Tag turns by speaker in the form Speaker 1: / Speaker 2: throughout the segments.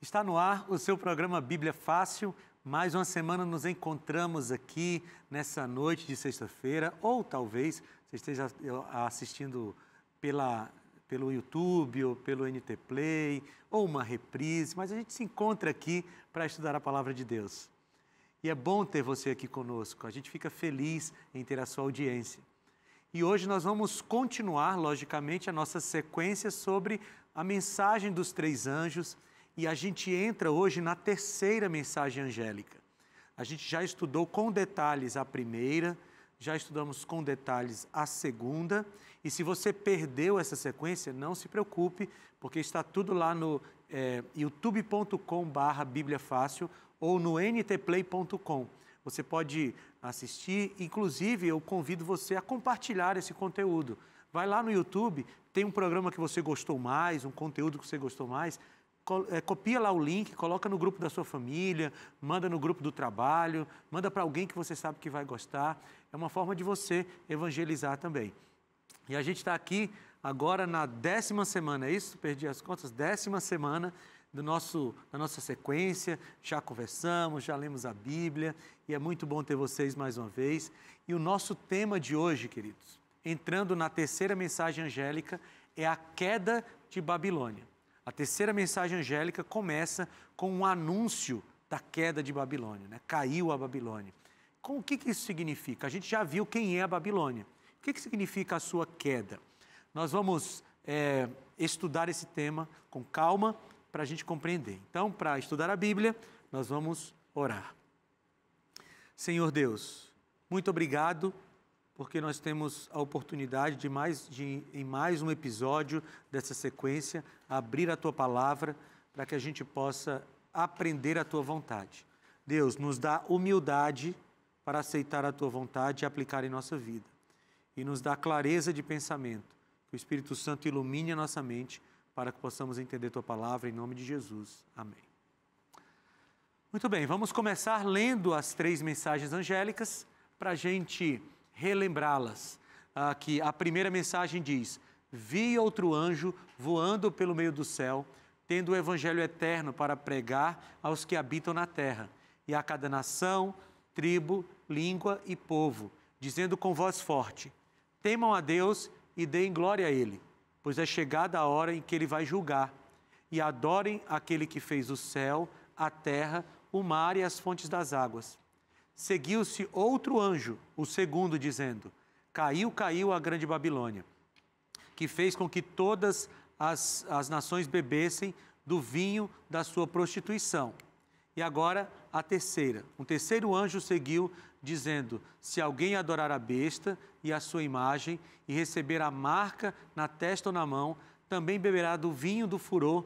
Speaker 1: Está no ar o seu programa Bíblia Fácil. Mais uma semana nos encontramos aqui nessa noite de sexta-feira, ou talvez você esteja assistindo pelo YouTube ou pelo NT Play, ou uma reprise, mas a gente se encontra aqui para estudar a Palavra de Deus. E é bom ter você aqui conosco, a gente fica feliz em ter a sua audiência. E hoje nós vamos continuar, logicamente, a nossa sequência sobre a mensagem dos três anjos. E a gente entra hoje na terceira mensagem angélica. A gente já estudou com detalhes a primeira, já estudamos com detalhes a segunda. E se você perdeu essa sequência, não se preocupe, porque está tudo lá no youtube.com/Bíblia Fácil ou no ntplay.com. Você pode assistir, inclusive eu convido você a compartilhar esse conteúdo. Vai lá no YouTube, tem um programa que você gostou mais, um conteúdo que você gostou mais, copia lá o link, coloca no grupo da sua família, manda no grupo do trabalho, manda para alguém que você sabe que vai gostar. É uma forma de você evangelizar também. E a gente está aqui agora na 10ª semana, é isso? Perdi as contas, 10ª semana da nossa sequência. Já conversamos, já lemos a Bíblia e é muito bom ter vocês mais uma vez. E o nosso tema de hoje, queridos, entrando na terceira mensagem angélica, é a queda de Babilônia. A terceira mensagem angélica começa com um anúncio da queda de Babilônia, né? Caiu a Babilônia. O que isso significa? A gente já viu quem é a Babilônia. O que significa a sua queda? Nós vamos estudar esse tema com calma para a gente compreender. Então, para estudar a Bíblia, nós vamos orar. Senhor Deus, muito obrigado, porque nós temos a oportunidade em mais um episódio dessa sequência, abrir a Tua Palavra para que a gente possa aprender a Tua vontade. Deus, nos dá humildade para aceitar a Tua vontade e aplicar em nossa vida. E nos dá clareza de pensamento, que o Espírito Santo ilumine a nossa mente para que possamos entender Tua Palavra, em nome de Jesus. Amém. Muito bem, vamos começar lendo as três mensagens angélicas para a gente relembrá-las. Que a primeira mensagem diz: vi outro anjo voando pelo meio do céu, tendo o evangelho eterno para pregar aos que habitam na terra, e a cada nação, tribo, língua e povo, dizendo com voz forte: temam a Deus e deem glória a Ele, pois é chegada a hora em que Ele vai julgar, e adorem aquele que fez o céu, a terra, o mar e as fontes das águas. Seguiu-se outro anjo, o segundo, dizendo: caiu a grande Babilônia, que fez com que todas as nações bebessem do vinho da sua prostituição. E agora a terceira. Um terceiro anjo seguiu, dizendo: se alguém adorar a besta e a sua imagem e receber a marca na testa ou na mão, também beberá do vinho do furor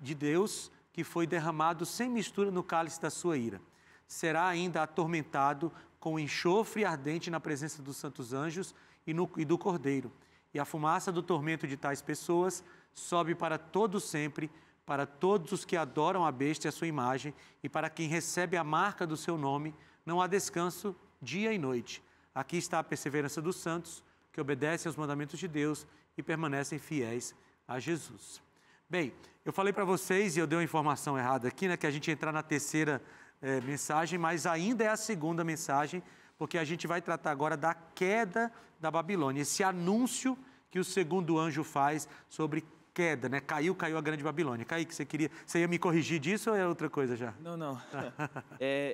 Speaker 1: de Deus, que foi derramado sem mistura no cálice da sua ira. Será ainda atormentado com enxofre ardente na presença dos santos anjos e do Cordeiro. E a fumaça do tormento de tais pessoas sobe para todo sempre, para todos os que adoram a besta e a sua imagem, e para quem recebe a marca do seu nome, não há descanso dia e noite. Aqui está a perseverança dos santos, que obedecem aos mandamentos de Deus e permanecem fiéis a Jesus. Bem, eu falei para vocês, e eu dei uma informação errada aqui, né, que a gente ia entrar na terceira mensagem, mas ainda é a segunda mensagem, porque a gente vai tratar agora da queda da Babilônia, esse anúncio que o segundo anjo faz sobre queda, né? Caiu a grande Babilônia. Kaique, você ia me corrigir disso ou é outra coisa já?
Speaker 2: Não.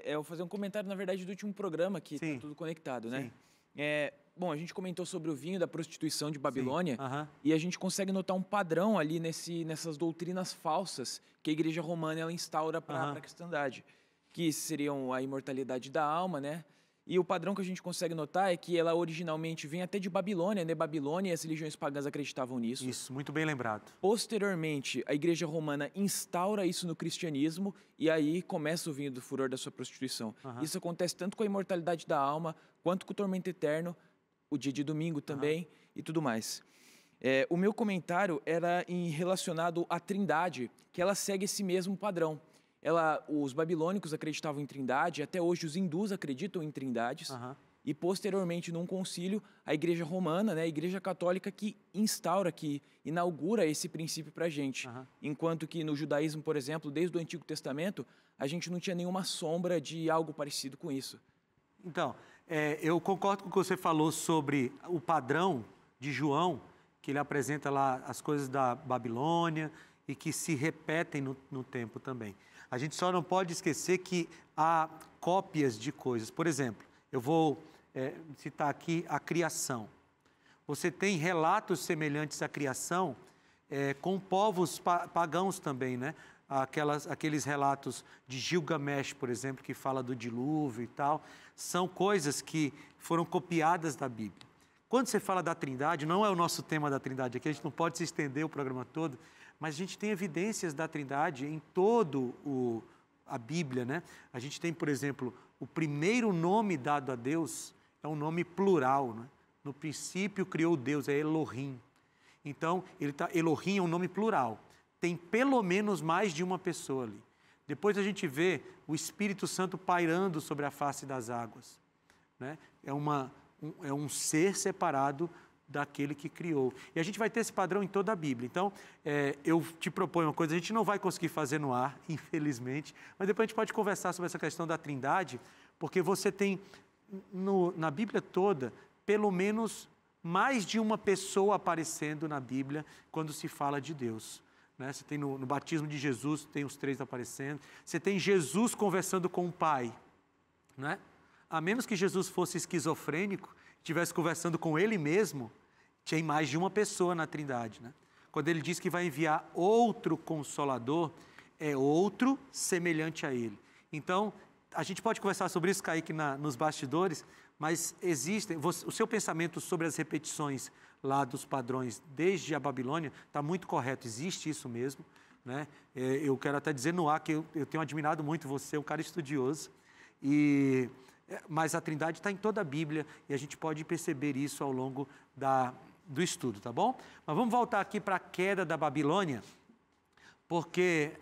Speaker 2: Eu vou fazer um comentário, na verdade, do último programa, que está tudo conectado, né? Bom, a gente comentou sobre o vinho da prostituição de Babilônia, e a gente consegue notar um padrão ali nessas doutrinas falsas que a Igreja Romana ela instaura para a cristandade, que seriam a imortalidade da alma, né? E o padrão que a gente consegue notar é que ela originalmente vem até de Babilônia, né? Babilônia e as religiões pagãs acreditavam nisso.
Speaker 1: Isso, muito bem lembrado.
Speaker 2: Posteriormente, a Igreja Romana instaura isso no cristianismo e aí começa o vinho do furor da sua prostituição. Isso acontece tanto com a imortalidade da alma, quanto com o tormento eterno, o dia de domingo também e tudo mais. O meu comentário era relacionado à Trindade, que ela segue esse mesmo padrão. Os babilônicos acreditavam em trindade, até hoje os hindus acreditam em trindades. e posteriormente, num concílio, a Igreja Romana, né, a Igreja Católica, que instaura, que inaugura esse princípio para a gente. Enquanto que no judaísmo, por exemplo, desde o Antigo Testamento, a gente não tinha nenhuma sombra de algo parecido com isso.
Speaker 1: Então, eu concordo com o que você falou sobre o padrão de João, que ele apresenta lá as coisas da Babilônia e que se repetem no tempo também. A gente só não pode esquecer que há cópias de coisas. Por exemplo, eu vou citar aqui a criação. Você tem relatos semelhantes à criação com povos pagãos também, né? Aqueles relatos de Gilgamesh, por exemplo, que fala do dilúvio e tal, são coisas que foram copiadas da Bíblia. Quando você fala da Trindade, não é o nosso tema da Trindade aqui, a gente não pode se estender o programa todo, mas a gente tem evidências da Trindade em todo a Bíblia, né? A gente tem, por exemplo, o primeiro nome dado a Deus é um nome plural, né? No princípio criou Deus, é Elohim. Então, Elohim é um nome plural. Tem pelo menos mais de uma pessoa ali. Depois a gente vê o Espírito Santo pairando sobre a face das águas, né? É um ser separado daquele que criou. E a gente vai ter esse padrão em toda a Bíblia. Então, eu te proponho uma coisa, a gente não vai conseguir fazer no ar, infelizmente, mas depois a gente pode conversar sobre essa questão da Trindade, porque você tem na Bíblia toda, pelo menos mais de uma pessoa aparecendo na Bíblia quando se fala de Deus. Né? Você tem no batismo de Jesus, tem os 3 aparecendo. Você tem Jesus conversando com o Pai. Né? A menos que Jesus fosse esquizofrênico, estivesse conversando com ele mesmo, tinha mais de uma pessoa na Trindade. Né? Quando ele diz que vai enviar outro Consolador, é outro semelhante a ele. Então, a gente pode conversar sobre isso, Kaique, nos bastidores, mas existem... O seu pensamento sobre as repetições lá dos padrões desde a Babilônia está muito correto, existe isso mesmo. Né? Eu quero até dizer no ar que eu tenho admirado muito você, um cara estudioso, mas a Trindade está em toda a Bíblia e a gente pode perceber isso ao longo do estudo, tá bom? Mas vamos voltar aqui para a queda da Babilônia, porque,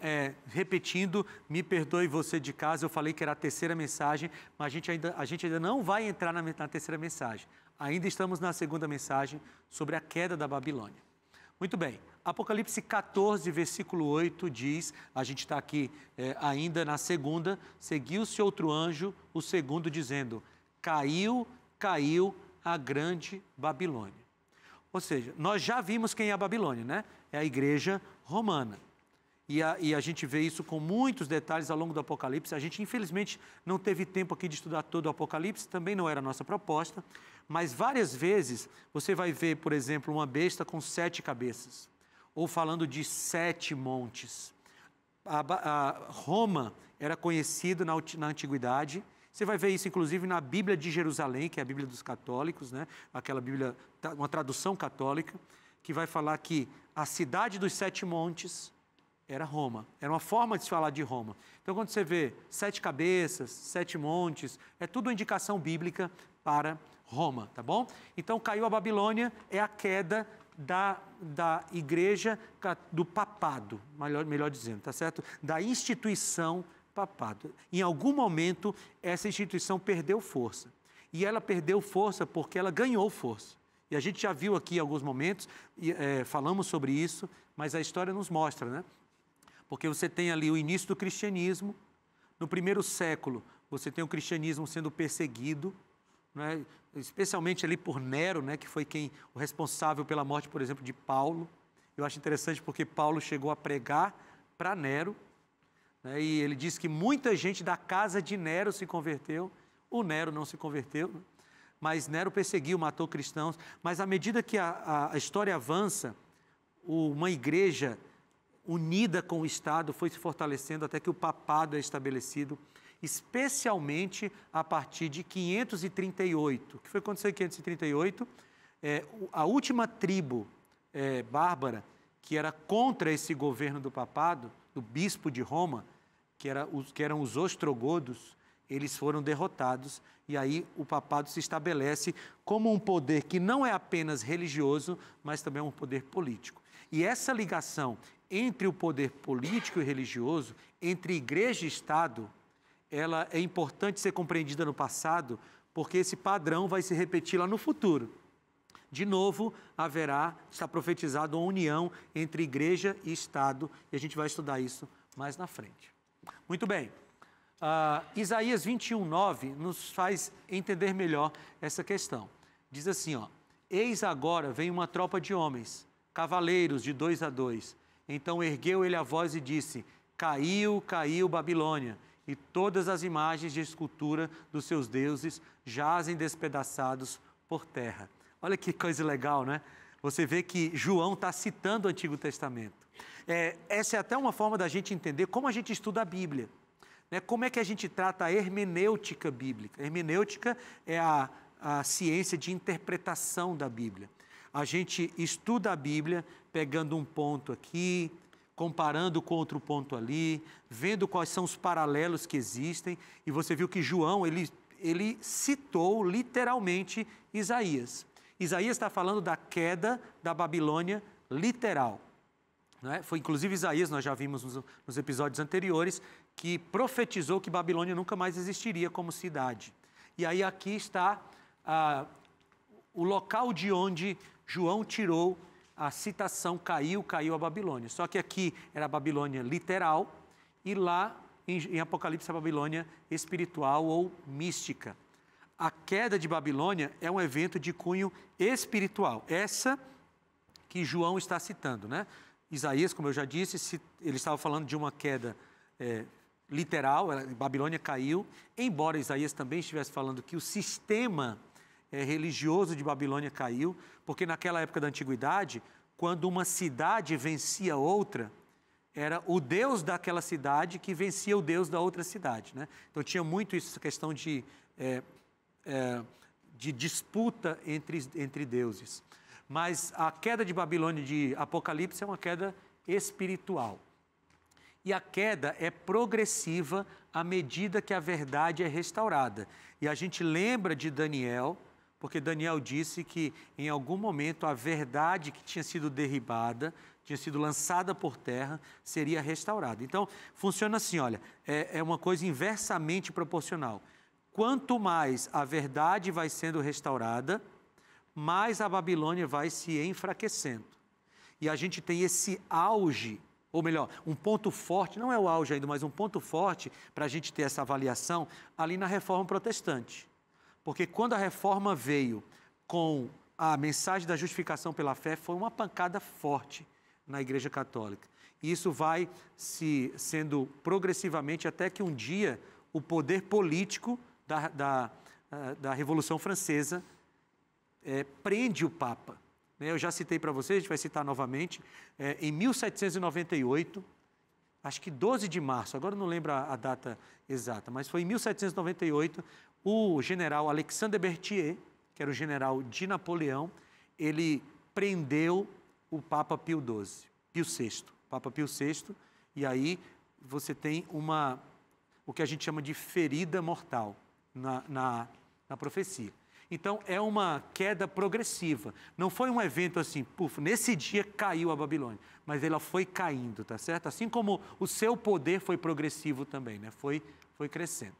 Speaker 1: repetindo, me perdoe você de casa, eu falei que era a terceira mensagem, mas a gente ainda não vai entrar na terceira mensagem. Ainda estamos na segunda mensagem sobre a queda da Babilônia. Muito bem, Apocalipse 14, versículo 8 diz, a gente está aqui ainda na segunda, seguiu-se outro anjo, o segundo dizendo, caiu a grande Babilônia. Ou seja, nós já vimos quem é a Babilônia, né? É a igreja romana. E a gente vê isso com muitos detalhes ao longo do Apocalipse. A gente, infelizmente, não teve tempo aqui de estudar todo o Apocalipse, também não era a nossa proposta, mas várias vezes você vai ver, por exemplo, uma besta com 7 cabeças, ou falando de 7 montes. Roma era conhecido na Antiguidade. Você vai ver isso, inclusive, na Bíblia de Jerusalém, que é a Bíblia dos católicos, né? Aquela Bíblia, uma tradução católica, que vai falar que a cidade dos 7 montes era Roma. Era uma forma de se falar de Roma. Então, quando você vê 7 cabeças, 7 montes, é tudo uma indicação bíblica para Roma, tá bom? Então, caiu a Babilônia, é a queda da igreja, do papado, melhor dizendo, tá certo? Da instituição papado. Em algum momento, essa instituição perdeu força. E ela perdeu força porque ela ganhou força. E a gente já viu aqui em alguns momentos, falamos sobre isso, mas a história nos mostra, né? Porque você tem ali o início do cristianismo. No primeiro século, você tem o cristianismo sendo perseguido, né? Especialmente ali por Nero, né? Que foi o responsável pela morte, por exemplo, de Paulo. Eu acho interessante porque Paulo chegou a pregar para Nero, né? E ele disse que muita gente da casa de Nero se converteu. O Nero não se converteu, né? Mas Nero perseguiu, matou cristãos. Mas à medida que a história avança, uma igreja unida com o Estado foi se fortalecendo até que o papado é estabelecido, especialmente a partir de 538. O que foi acontecer em 538? A última tribo bárbara, que era contra esse governo do papado, do bispo de Roma, que eram os ostrogodos, eles foram derrotados, e aí o papado se estabelece como um poder que não é apenas religioso, mas também é um poder político. E essa ligação entre o poder político e religioso, entre igreja e Estado, ela é importante ser compreendida no passado, porque esse padrão vai se repetir lá no futuro. De novo, está profetizado uma união entre igreja e Estado, e a gente vai estudar isso mais na frente. Muito bem. Isaías 21:9 nos faz entender melhor essa questão. Diz assim, ó: eis agora vem uma tropa de homens, cavaleiros de 2 a 2. Então ergueu ele a voz e disse: caiu, caiu Babilônia, e todas as imagens de escultura dos seus deuses jazem despedaçados por terra. Olha que coisa legal, né? Você vê que João está citando o Antigo Testamento. Essa é até uma forma da gente entender como a gente estuda a Bíblia. Né? Como é que a gente trata a hermenêutica bíblica? A hermenêutica é a ciência de interpretação da Bíblia. A gente estuda a Bíblia pegando um ponto aqui, comparando com outro ponto ali, vendo quais são os paralelos que existem. E você viu que João, ele citou literalmente Isaías. Isaías está falando da queda da Babilônia literal. Né? Foi inclusive Isaías, nós já vimos nos episódios anteriores, que profetizou que Babilônia nunca mais existiria como cidade. E aí aqui está o local de onde João tirou a citação caiu, caiu a Babilônia. Só que aqui era a Babilônia literal e lá em Apocalipse a Babilônia espiritual ou mística. A queda de Babilônia é um evento de cunho espiritual. Essa que João está citando, né? Isaías, como eu já disse, ele estava falando de uma queda literal, Babilônia caiu, embora Isaías também estivesse falando que o sistema religioso de Babilônia caiu, porque naquela época da Antiguidade, quando uma cidade vencia outra, era o Deus daquela cidade que vencia o Deus da outra cidade. Né? Então tinha muito isso, essa questão de disputa entre deuses. Mas a queda de Babilônia de Apocalipse é uma queda espiritual. E a queda é progressiva à medida que a verdade é restaurada. E a gente lembra de Daniel, porque Daniel disse que em algum momento a verdade que tinha sido derribada, tinha sido lançada por terra, seria restaurada. Então, funciona assim, olha, é uma coisa inversamente proporcional. Quanto mais a verdade vai sendo restaurada, mais a Babilônia vai se enfraquecendo. E a gente tem esse auge, ou melhor, um ponto forte, não é o auge ainda, mas um ponto forte para a gente ter essa avaliação ali na Reforma Protestante. Porque quando a Reforma veio com a mensagem da justificação pela fé, foi uma pancada forte na Igreja Católica. E isso vai sendo progressivamente até que um dia o poder político da Revolução Francesa prende o Papa. Eu já citei para vocês, a gente vai citar novamente, em 1798, acho que 12 de março, agora não lembro a data exata, mas foi em 1798, o general Alexandre Berthier, que era o general de Napoleão, ele prendeu o Papa Pio VI, Papa Pio VI, e aí você tem o que a gente chama de ferida mortal na profecia. Então, é uma queda progressiva. Não foi um evento assim, nesse dia caiu a Babilônia, mas ela foi caindo, tá certo? Assim como o seu poder foi progressivo também, né? Foi crescendo.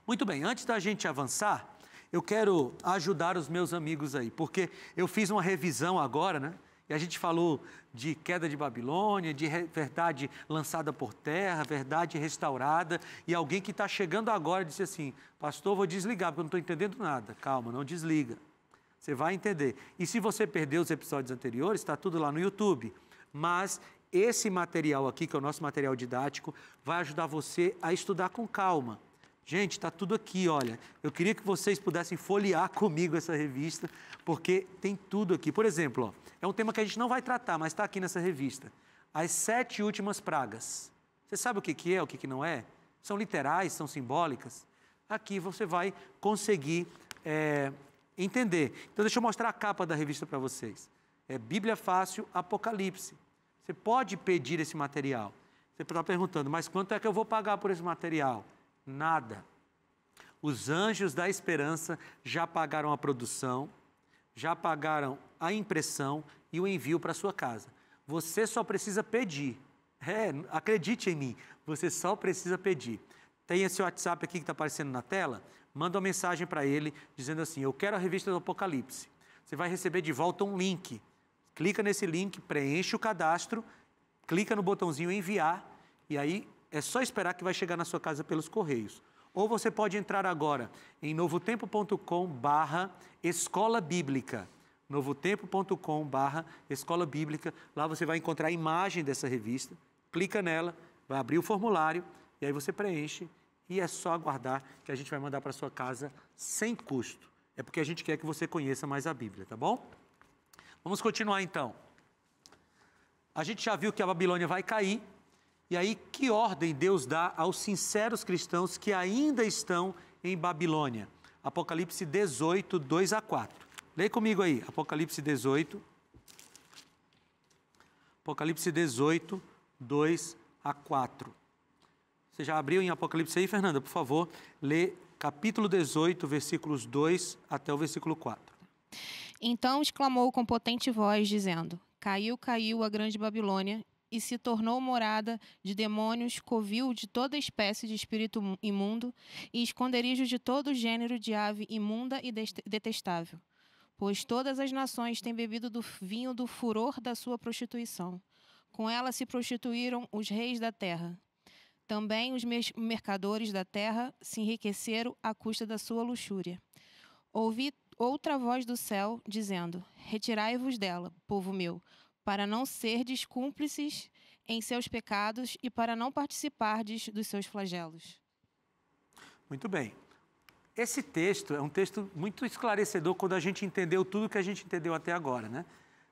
Speaker 1: Muito bem, antes da gente avançar, eu quero ajudar os meus amigos aí, porque eu fiz uma revisão agora, né? E a gente falou de queda de Babilônia, de verdade lançada por terra, verdade restaurada. E alguém que está chegando agora disse assim, pastor, vou desligar, porque eu não estou entendendo nada. Calma, não desliga. Você vai entender. E se você perdeu os episódios anteriores, está tudo lá no YouTube. Mas esse material aqui, que é o nosso material didático, vai ajudar você a estudar com calma. Gente, está tudo aqui, olha. Eu queria que vocês pudessem folhear comigo essa revista, porque tem tudo aqui. Por exemplo, ó, é um tema que a gente não vai tratar, mas está aqui nessa revista. As 7 últimas pragas. Você sabe o que é, o que não é? São literais, são simbólicas. Aqui você vai conseguir entender. Então, deixa eu mostrar a capa da revista para vocês. É Bíblia Fácil, Apocalipse. Você pode pedir esse material. Você está perguntando, mas quanto é que eu vou pagar por esse material? Nada. Os anjos da esperança já pagaram a produção, já pagaram a impressão e o envio para a sua casa. Você só precisa pedir. Acredite em mim, você só precisa pedir. Tem esse WhatsApp aqui que está aparecendo na tela, manda uma mensagem para ele dizendo assim, eu quero a revista do Apocalipse. Você vai receber de volta um link. Clica nesse link, preenche o cadastro, clica no botãozinho enviar e aí é só esperar que vai chegar na sua casa pelos correios. Ou você pode entrar agora em novotempo.com/escola bíblica. novotempo.com/escola bíblica. Lá você vai encontrar a imagem dessa revista. Clica nela, vai abrir o formulário e aí você preenche e é só aguardar que a gente vai mandar para sua casa sem custo. É porque a gente quer que você conheça mais a Bíblia, tá bom? Vamos continuar então. A gente já viu que a Babilônia vai cair. E aí, que ordem Deus dá aos sinceros cristãos que ainda estão em Babilônia? Apocalipse 18, 2 a 4. Leia comigo aí, Apocalipse 18. Apocalipse 18, 2 a 4. Você já abriu em Apocalipse aí, Fernanda? Por favor, lê capítulo 18, versículos 2 até o versículo 4.
Speaker 3: Então exclamou com potente voz, dizendo: Caiu, caiu a grande Babilônia, e se tornou morada de demônios, covil de toda espécie de espírito imundo e esconderijo de todo gênero de ave imunda e detestável. Pois todas as nações têm bebido do vinho do furor da sua prostituição. Com ela se prostituíram os reis da terra. Também os mercadores da terra se enriqueceram à custa da sua luxúria. Ouvi outra voz do céu, dizendo: Retirai-vos dela, povo meu, para não serdes cúmplices em seus pecados e para não participardes dos seus flagelos.
Speaker 1: Muito bem. Esse texto é um texto muito esclarecedor quando a gente entendeu tudo que a gente entendeu até agora, né?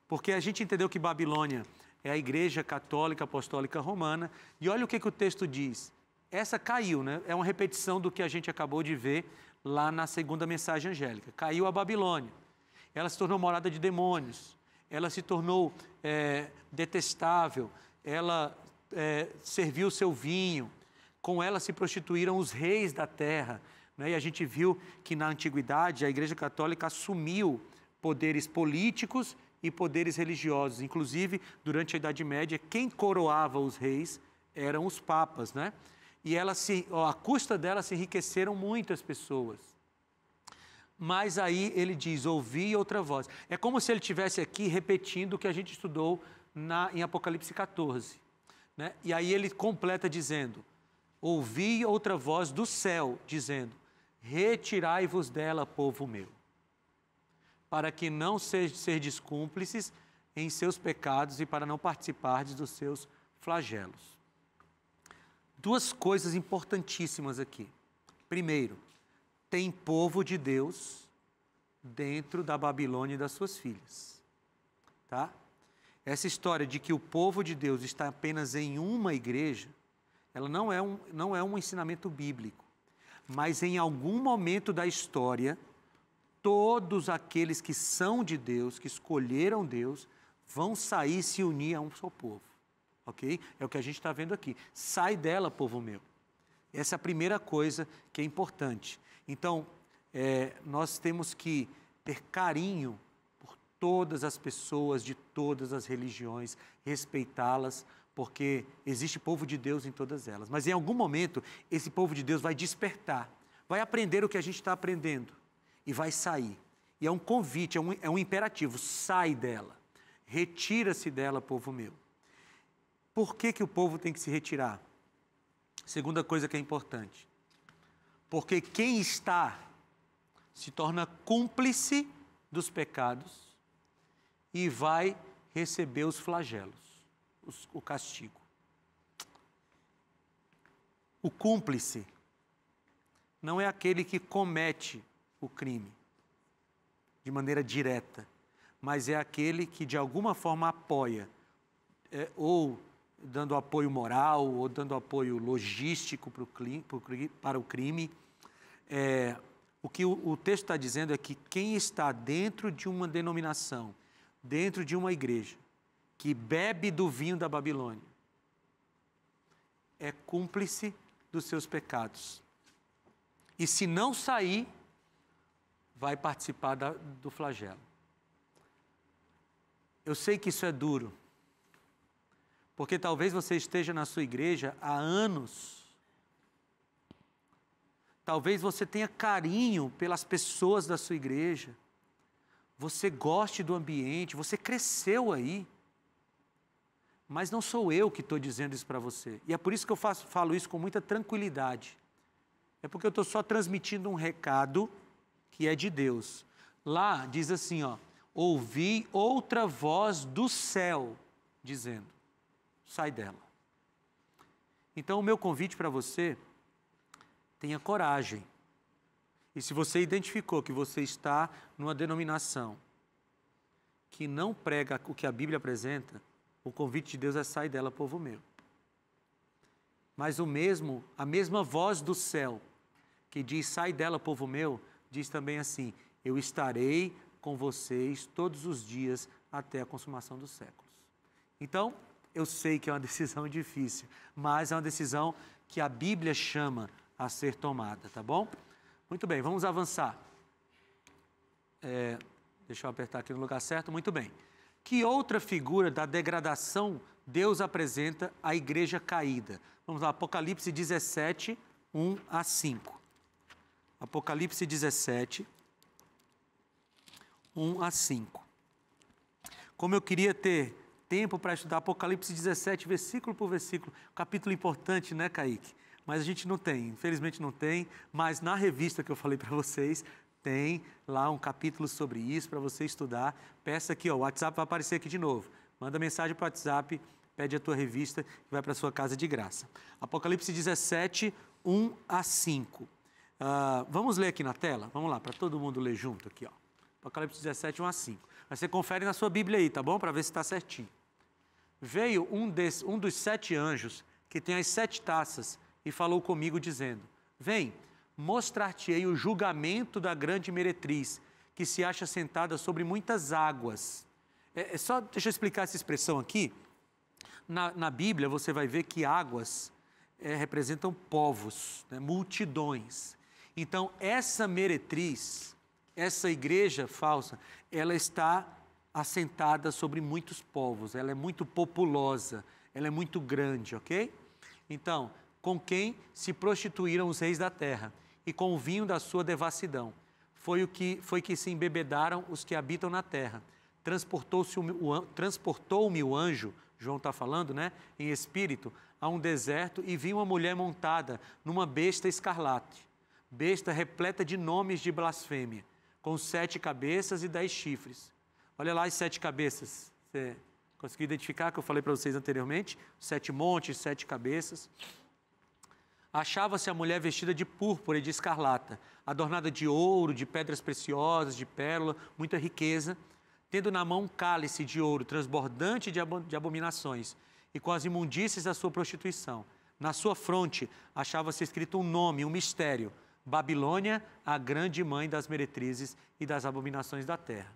Speaker 1: Porque a gente entendeu que Babilônia é a Igreja Católica Apostólica Romana, e olha o que o texto diz. Essa caiu, né? É uma repetição do que a gente acabou de ver lá na segunda mensagem angélica. Caiu a Babilônia. Ela se tornou morada de demônios. Ela se tornou detestável, ela serviu o seu vinho, com ela se prostituíram os reis da terra, né? E a gente viu que na antiguidade a Igreja Católica assumiu poderes políticos e poderes religiosos, inclusive durante a Idade Média quem coroava os reis eram os papas, né? E à custa dela se enriqueceram muitas pessoas. Mas aí ele diz, ouvi outra voz. É como se ele estivesse aqui repetindo o que a gente estudou em Apocalipse 14. Né? E aí ele completa dizendo, ouvi outra voz do céu, dizendo, retirai-vos dela, povo meu, para que não serdes cúmplices em seus pecados e para não participardes dos seus flagelos. Duas coisas importantíssimas aqui. Primeiro, tem povo de Deus dentro da Babilônia e das suas filhas, tá? Essa história de que o povo de Deus está apenas em uma igreja, ela não é um ensinamento bíblico, mas em algum momento da história, todos aqueles que são de Deus, que escolheram Deus, vão sair e se unir a um só povo, ok? É o que a gente está vendo aqui. Sai dela, povo meu. Essa é a primeira coisa que é importante. Então, nós temos que ter carinho por todas as pessoas de todas as religiões, respeitá-las, porque existe povo de Deus em todas elas. Mas em algum momento, esse povo de Deus vai despertar, vai aprender o que a gente está aprendendo e vai sair. E é um convite, é um imperativo, sai dela, retira-se dela, povo meu. Por que o povo tem que se retirar? Segunda coisa que é importante. Porque quem está se torna cúmplice dos pecados e vai receber os flagelos, o castigo. O cúmplice não é aquele que comete o crime de maneira direta, mas é aquele que de alguma forma apoia, ou dando apoio moral, ou dando apoio logístico para o crime. O que o texto está dizendo é que quem está dentro de uma denominação, dentro de uma igreja, que bebe do vinho da Babilônia, é cúmplice dos seus pecados. E se não sair, vai participar do flagelo. Eu sei que isso é duro, porque talvez você esteja na sua igreja há anos Talvez você tenha carinho pelas pessoas da sua igreja. Você goste do ambiente, você cresceu aí. Mas não sou eu que estou dizendo isso para você. E é por isso que eu falo isso com muita tranquilidade. É porque eu estou só transmitindo um recado que é de Deus. Lá diz assim, ó, ouvi outra voz do céu dizendo, sai dela. Então o meu convite para você, tenha coragem. E se você identificou que você está numa denominação que não prega o que a Bíblia apresenta, o convite de Deus é sair dela, povo meu. Mas a mesma voz do céu que diz, sai dela, povo meu, diz também assim, eu estarei com vocês todos os dias até a consumação dos séculos. Então, eu sei que é uma decisão difícil, mas é uma decisão que a Bíblia chama a ser tomada, tá bom? Muito bem, vamos avançar. Deixa eu apertar aqui no lugar certo, muito bem. Que outra figura da degradação Deus apresenta à igreja caída? Vamos lá, Apocalipse 17, 1 a 5. Apocalipse 17, 1 a 5. Como eu queria ter tempo para estudar Apocalipse 17, versículo por versículo. Capítulo importante, né, Kaique? Mas a gente não tem, infelizmente não tem, mas na revista que eu falei para vocês, tem lá um capítulo sobre isso para você estudar. Peça aqui, ó, o WhatsApp vai aparecer aqui de novo. Manda mensagem para o WhatsApp, pede a tua revista e vai para a sua casa de graça. Apocalipse 17, 1 a 5. Vamos ler aqui na tela? Vamos lá, para todo mundo ler junto aqui, ó. Apocalipse 17, 1 a 5. Mas você confere na sua Bíblia aí, tá bom? Para ver se está certinho. Veio um dos 7 anjos que tem as 7 taças e falou comigo dizendo, vem, mostrar-te-ei o julgamento da grande meretriz, que se acha sentada sobre muitas águas. Só deixa eu explicar essa expressão aqui. Na Bíblia você vai ver que águas representam povos, né, multidões. Então essa meretriz, essa igreja falsa, ela está assentada sobre muitos povos, ela é muito populosa, ela é muito grande, ok? Então, com quem se prostituíram os reis da terra, e com o vinho da sua devassidão. Foi que se embebedaram os que habitam na terra. Transportou-me o anjo, João está falando, né? Em espírito, a um deserto, e vi uma mulher montada numa besta escarlate, besta repleta de nomes de blasfêmia, com 7 cabeças e 10 chifres. Olha lá as 7 cabeças. Você conseguiu identificar que eu falei para vocês anteriormente? 7 montes, 7 cabeças. Achava-se a mulher vestida de púrpura e de escarlata, adornada de ouro, de pedras preciosas, de pérola, muita riqueza, tendo na mão um cálice de ouro transbordante de abominações e com as imundícies da sua prostituição. Na sua fronte achava-se escrito um nome, um mistério, Babilônia, a grande mãe das meretrizes e das abominações da terra.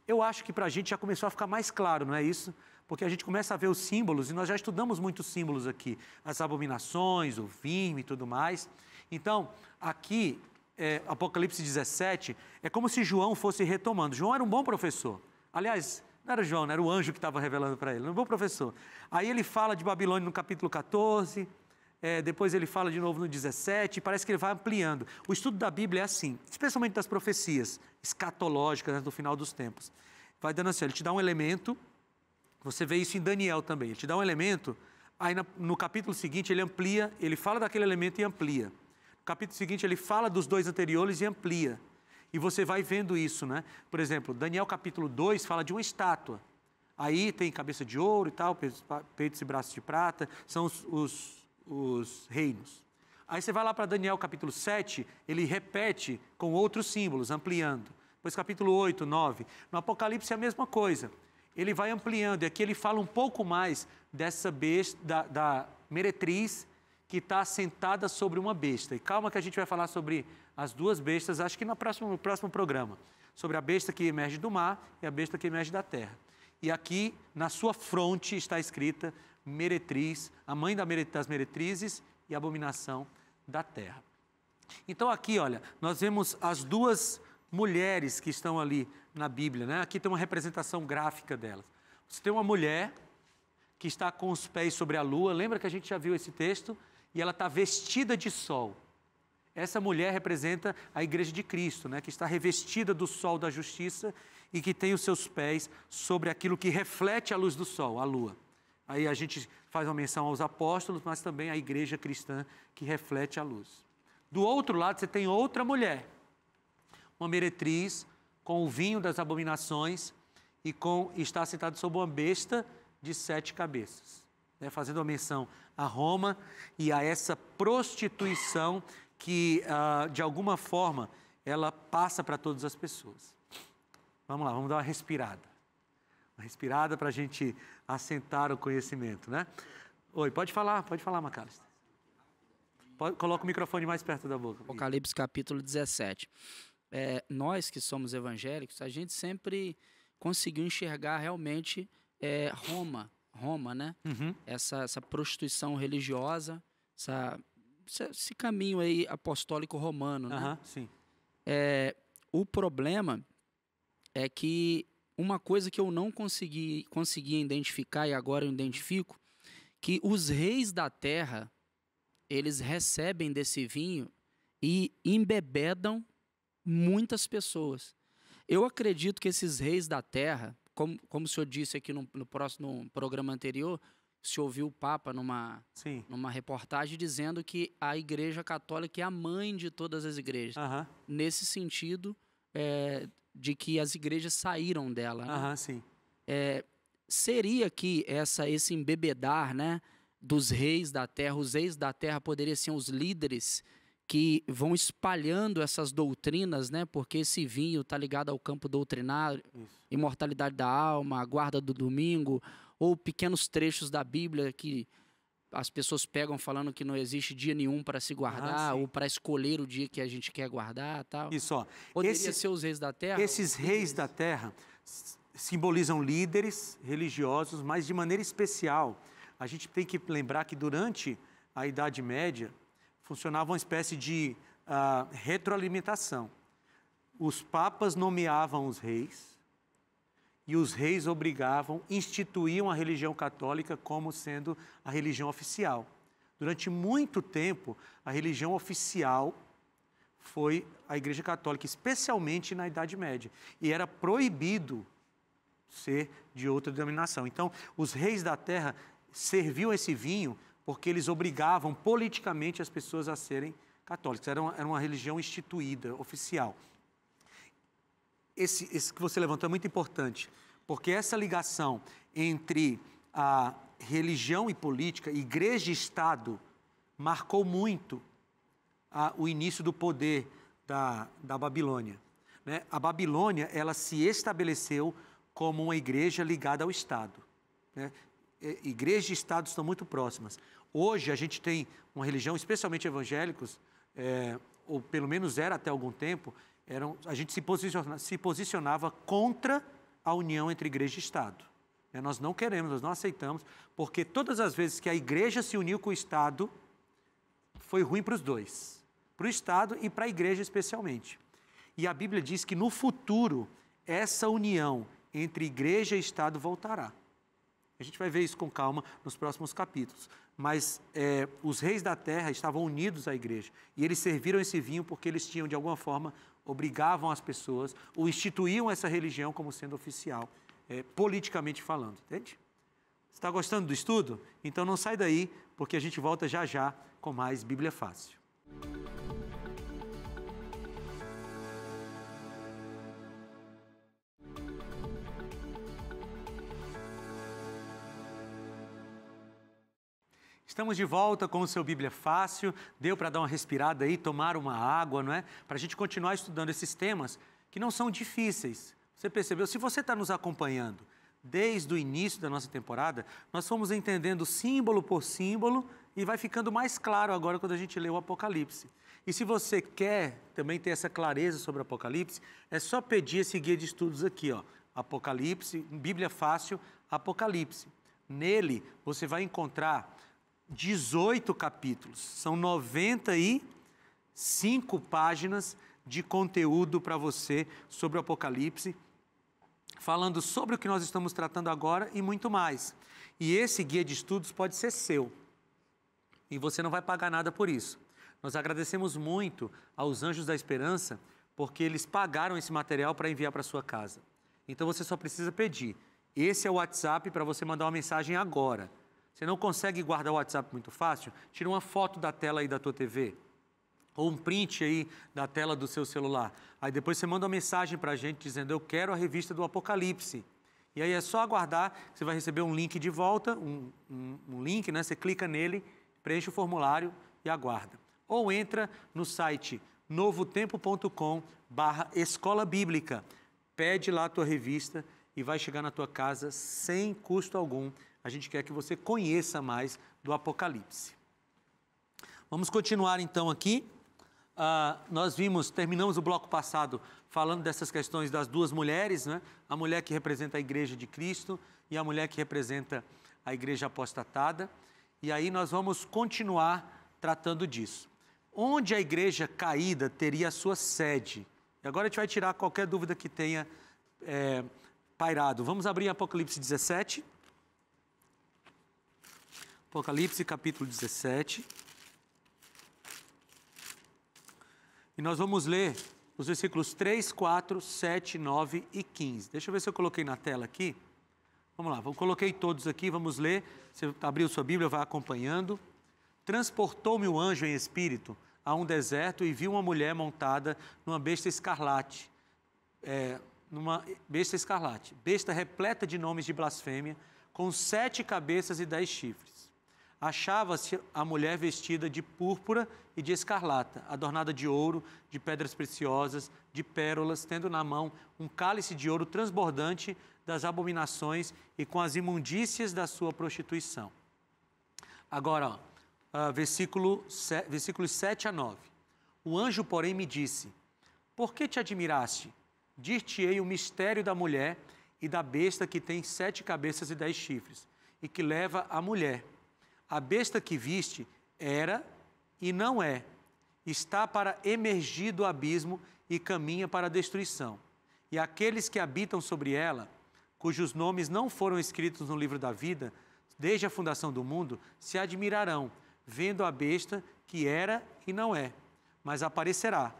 Speaker 1: Eu acho que para a gente já começou a ficar mais claro, não é isso? Porque a gente começa a ver os símbolos, e nós já estudamos muitos símbolos aqui, as abominações, o vinho e tudo mais. Então, aqui, Apocalipse 17, é como se João fosse retomando. João era um bom professor. Aliás, não era João, era o anjo que estava revelando para ele, era um bom professor. Aí ele fala de Babilônia no capítulo 14, depois ele fala de novo no 17, e parece que ele vai ampliando. O estudo da Bíblia é assim, especialmente das profecias escatológicas, né, do final dos tempos. Vai dando assim, ele te dá um elemento. Você vê isso em Daniel também. Ele te dá um elemento, aí no capítulo seguinte ele amplia, ele fala daquele elemento e amplia. No capítulo seguinte ele fala dos 2 anteriores e amplia. E você vai vendo isso, né? Por exemplo, Daniel capítulo 2 fala de uma estátua. Aí tem cabeça de ouro e tal, peitos e braços de prata, são os reinos. Aí você vai lá para Daniel capítulo 7, ele repete com outros símbolos, ampliando. Depois capítulo 8, 9. No Apocalipse é a mesma coisa. Ele vai ampliando, e aqui ele fala um pouco mais dessa besta, da meretriz que está sentada sobre uma besta. E calma que a gente vai falar sobre as 2 bestas, acho que no próximo programa. Sobre a besta que emerge do mar e a besta que emerge da terra. E aqui, na sua fronte, está escrita meretriz, a mãe das meretrizes e abominação da terra. Então aqui, olha, nós vemos as 2 mulheres que estão ali na Bíblia, né? Aqui tem uma representação gráfica delas. Você tem uma mulher que está com os pés sobre a lua, lembra que a gente já viu esse texto? E ela está vestida de sol. Essa mulher representa a igreja de Cristo, né? Que está revestida do sol da justiça e que tem os seus pés sobre aquilo que reflete a luz do sol, a lua. Aí a gente faz uma menção aos apóstolos, mas também à igreja cristã que reflete a luz. Do outro lado, você tem outra mulher, uma meretriz com o vinho das abominações e está sentada sob uma besta de 7 cabeças, né? Fazendo uma menção a Roma e a essa prostituição que, de alguma forma, ela passa para todas as pessoas. Vamos lá, vamos dar uma respirada. Uma respirada para a gente assentar o conhecimento, né? Oi, pode falar, Macalister. Coloca o microfone mais perto da boca.
Speaker 4: Apocalipse capítulo 17. Nós que somos evangélicos, a gente sempre conseguiu enxergar realmente Roma, né?
Speaker 1: Uhum.
Speaker 4: Essa prostituição religiosa, esse caminho aí apostólico romano, né?
Speaker 1: Uhum, sim.
Speaker 4: O problema é que uma coisa que eu não conseguia identificar, e agora eu identifico, que os reis da terra, eles recebem desse vinho e embebedam muitas pessoas. Eu acredito que esses reis da terra, como o senhor disse aqui no programa anterior, o senhor ouviu o Papa numa reportagem dizendo que a Igreja Católica é a mãe de todas as igrejas.
Speaker 1: Uhum.
Speaker 4: Nesse sentido de que as igrejas saíram dela. Né?
Speaker 1: Uhum, sim.
Speaker 4: Seria que esse embebedar, né, dos reis da terra, os reis da terra poderiam ser os líderes que vão espalhando essas doutrinas, né? Porque esse vinho está ligado ao campo doutrinário, imortalidade da alma, a guarda do domingo, ou pequenos trechos da Bíblia que as pessoas pegam falando que não existe dia nenhum para se guardar, ou para escolher o dia que a gente quer guardar, tal.
Speaker 1: Isso, ó.
Speaker 4: Poderia ser os reis da terra?
Speaker 1: Esses reis da terra simbolizam líderes religiosos, mas de maneira especial. A gente tem que lembrar que durante a Idade Média funcionava uma espécie de retroalimentação. Os papas nomeavam os reis e os reis instituíam a religião católica como sendo a religião oficial. Durante muito tempo, a religião oficial foi a Igreja Católica, especialmente na Idade Média. E era proibido ser de outra denominação. Então, os reis da terra serviam esse vinho porque eles obrigavam politicamente as pessoas a serem católicos. Era uma religião instituída, oficial. Esse que você levantou é muito importante, porque essa ligação entre a religião e política, igreja e Estado, marcou muito o início do poder da Babilônia. Né? A Babilônia, ela se estabeleceu como uma igreja ligada ao Estado. Né? Igreja e Estado estão muito próximas. Hoje a gente tem uma religião, especialmente evangélicos, ou pelo menos era até algum tempo, a gente se posicionava contra a união entre igreja e Estado. Nós não queremos, nós não aceitamos, porque todas as vezes que a igreja se uniu com o Estado, foi ruim para os dois, para o Estado e para a igreja especialmente. E a Bíblia diz que no futuro, essa união entre igreja e Estado voltará. A gente vai ver isso com calma nos próximos capítulos. Mas os reis da terra estavam unidos à igreja. E eles serviram esse vinho porque eles tinham, de alguma forma, obrigavam as pessoas, ou instituíam essa religião como sendo oficial, politicamente falando. Entende? Você está gostando do estudo? Então não sai daí, porque a gente volta já já com mais Bíblia Fácil. Estamos de volta com o seu Bíblia Fácil. Deu para dar uma respirada aí, tomar uma água, não é? Para a gente continuar estudando esses temas que não são difíceis. Você percebeu? Se você está nos acompanhando desde o início da nossa temporada, nós fomos entendendo símbolo por símbolo e vai ficando mais claro agora quando a gente lê o Apocalipse. E se você quer também ter essa clareza sobre o Apocalipse, é só pedir esse guia de estudos aqui, ó. Apocalipse, Bíblia Fácil, Apocalipse. Nele você vai encontrar 18 capítulos, são 95 páginas de conteúdo para você sobre o Apocalipse, falando sobre o que nós estamos tratando agora e muito mais. E esse guia de estudos pode ser seu, e você não vai pagar nada por isso. Nós agradecemos muito aos Anjos da Esperança, porque eles pagaram esse material para enviar para sua casa. Então você só precisa pedir. Esse é o WhatsApp para você mandar uma mensagem agora. Você não consegue guardar o WhatsApp muito fácil? Tira uma foto da tela aí da tua TV. Ou um print aí da tela do seu celular. Aí depois você manda uma mensagem para a gente dizendo: eu quero a revista do Apocalipse. E aí é só aguardar, você vai receber um link de volta, um link, né? Você clica nele, preenche o formulário e aguarda. Ou entra no site novotempo.com/escola bíblica. Pede lá a tua revista e vai chegar na tua casa sem custo algum. A gente quer que você conheça mais do Apocalipse. Vamos continuar então aqui. Terminamos o bloco passado falando dessas questões das duas mulheres, né? A mulher que representa a Igreja de Cristo e a mulher que representa a Igreja apostatada. E aí nós vamos continuar tratando disso. Onde a igreja caída teria a sua sede? E agora a gente vai tirar qualquer dúvida que tenha pairado. Vamos abrir Apocalipse 17. Apocalipse capítulo 17. E nós vamos ler os versículos 3, 4, 7, 9 e 15. Deixa eu ver se eu coloquei na tela aqui. Vamos lá, eu coloquei todos aqui, vamos ler. Você abriu sua Bíblia, vai acompanhando. Transportou-me o anjo em espírito a um deserto e vi uma mulher montada numa besta escarlate. Besta repleta de nomes de blasfêmia, com 7 cabeças e 10 chifres. Achava-se a mulher vestida de púrpura e de escarlata, adornada de ouro, de pedras preciosas, de pérolas, tendo na mão um cálice de ouro transbordante das abominações e com as imundícias da sua prostituição. Agora, versículos 7 a 9. O anjo, porém, me disse: por que te admiraste? Dir-te-ei o mistério da mulher e da besta que tem 7 cabeças e 10 chifres, e que leva a mulher. A besta que viste era e não é, está para emergir do abismo e caminha para a destruição. E aqueles que habitam sobre ela, cujos nomes não foram escritos no livro da vida, desde a fundação do mundo, se admirarão, vendo a besta que era e não é, mas aparecerá.